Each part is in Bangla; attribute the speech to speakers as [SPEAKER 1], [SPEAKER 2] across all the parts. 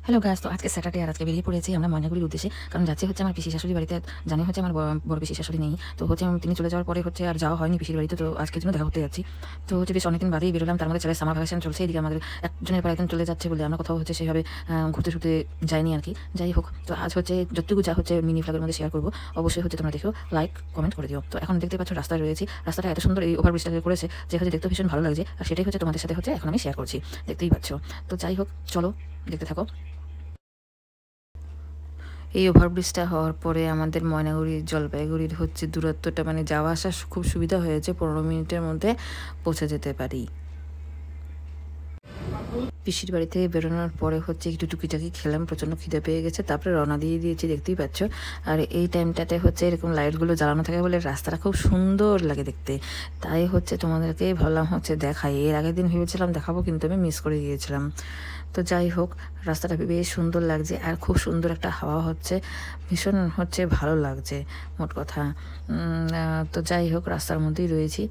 [SPEAKER 1] হ্যালো গাইস, তো আজকে স্যাটারডে আর আজকে বেরিয়ে পড়েছি আমরা ময়নাগুড়ির উদ্দেশ্যে। কারণ যাচ্ছে হচ্ছে আমার পিসি শাশুড়ি বাড়িতে। জানি হচ্ছে আমার বড় পিসি শাশুড়ি নেই, তো হচ্ছে তিনি চলে যাওয়ার পরে হচ্ছে আর যাওয়া হয়নি পিসির বাড়িতে। তো আজকের জন্য দেখা করতে যাচ্ছি। তো হচ্ছে বেশ অনেকদিন বাদেই বেরোলাম। তার মধ্যে ছেলের সামার ভ্যাকেশন চলছে, এদিকে আমাদের একজনের পর একজন চলে যাচ্ছে বলে আমরা কোথাও হচ্ছে সেভাবে ঘুরতে শুতে যাইনি আর কি। যাই হোক, তো আজ হচ্ছে যতটুকু যা হচ্ছে মিনি ফ্লগের মধ্যে শেয়ার করবো। অবশ্যই হচ্ছে তোমরা দেখো, লাইক কমেন্ট করে দিও। তো এখন দেখতে পাচ্ছ রাস্তায় রয়েছি, রাস্তাটা এত সুন্দর এই ওভারব্রিজটাকে করেছে যে হচ্ছে দেখতে ভীষণ ভালো লাগছে। আর সেটাই হচ্ছে তোমাদের সাথে হচ্ছে এখন আমি শেয়ার করছি, দেখতেই পাচ্ছ। তো যাই হোক, চলো দেখতে থাকো। এই ওভারব্রিজটা হওয়ার পরে আমাদের ময়নাগুড়ি জলপাইগুড়ির হচ্ছে দূরত্বটা মানে যাওয়া আসা খুব সুবিধা হয়েছে, 15 মিনিটের মধ্যে পৌঁছে যেতে পারি। পিসির বাড়ি থেকে বেরোনোর পরে হচ্ছে একটু টুকিটাকি খেলাম, প্রচণ্ড খিদে পেয়ে গেছে, তারপরে রওনা দিয়ে দিয়েছি, দেখতেই পাচ্ছ। আর এই টাইমটাতে হচ্ছে এরকম লাইটগুলো জ্বালানো থাকে বলে রাস্তাটা খুব সুন্দর লাগে দেখতে। তাই হচ্ছে তোমাদেরকে ভাবলাম হচ্ছে দেখাই। এর আগের দিন ভেবেছিলাম দেখাবো, কিন্তু আমি মিস করে গিয়েছিলাম। তো যাই হোক, রাস্তাটা বেশ সুন্দর লাগছে আর খুব সুন্দর একটা হাওয়া হচ্ছে, ভীষণ হচ্ছে ভালো লাগছে মোট কথা। তো যাই হোক, রাস্তার মধ্যেই রয়েছি,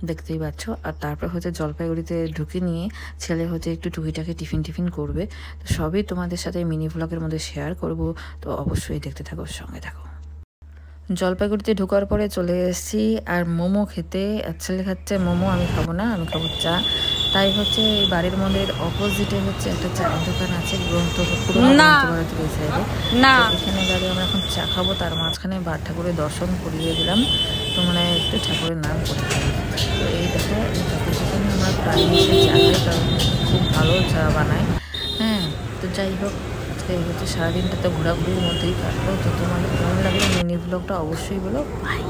[SPEAKER 1] দেখতেই পাচ্ছ। আর তারপর হচ্ছে জলপাইগুড়িতে ঢুকে নিয়ে ছেলে হচ্ছে একটু টুকিটাকি টিফিন করবে। তো সবই তোমাদের সাথে মিনি ব্লগের মধ্যে শেয়ার করব, তো অবশ্যই দেখতে থাকো, সঙ্গে থাকো। জলপাইগুড়িতে ঢোকার পরে চলে এসেছি আর মোমো খেতে। ছেলে খাচ্ছে মোমো, আমি খাবো না, আমি খাবো চা। তাই হচ্ছে এই বাড়ির মন্দিরের অপোজিটে হচ্ছে একটা চায়ের দোকান আছে, পুরোনো গ্রন্থভারতীর এই সাইডে। এখানে দাঁড়িয়ে আমরা এখন চা খাবো, তার মাঝখানে বার ঠাকুরের দর্শন করিয়ে দিলাম। তো মানে একটু ঠাকুরের নাম করতে পারি। তো এই দেখো, এই ঠাকুর সেখানে আমরা প্রায় এসে চা খাই, কারণ খুব ভালো চা বানায়। হ্যাঁ, তো যাই হোক, আজকে হচ্ছে সারাদিনটা তো ঘোরাঘুরির মধ্যেই কাটলো। তো তোমাদের কেমন লাগলো মিনি ব্লগটা অবশ্যই বলো। বাই।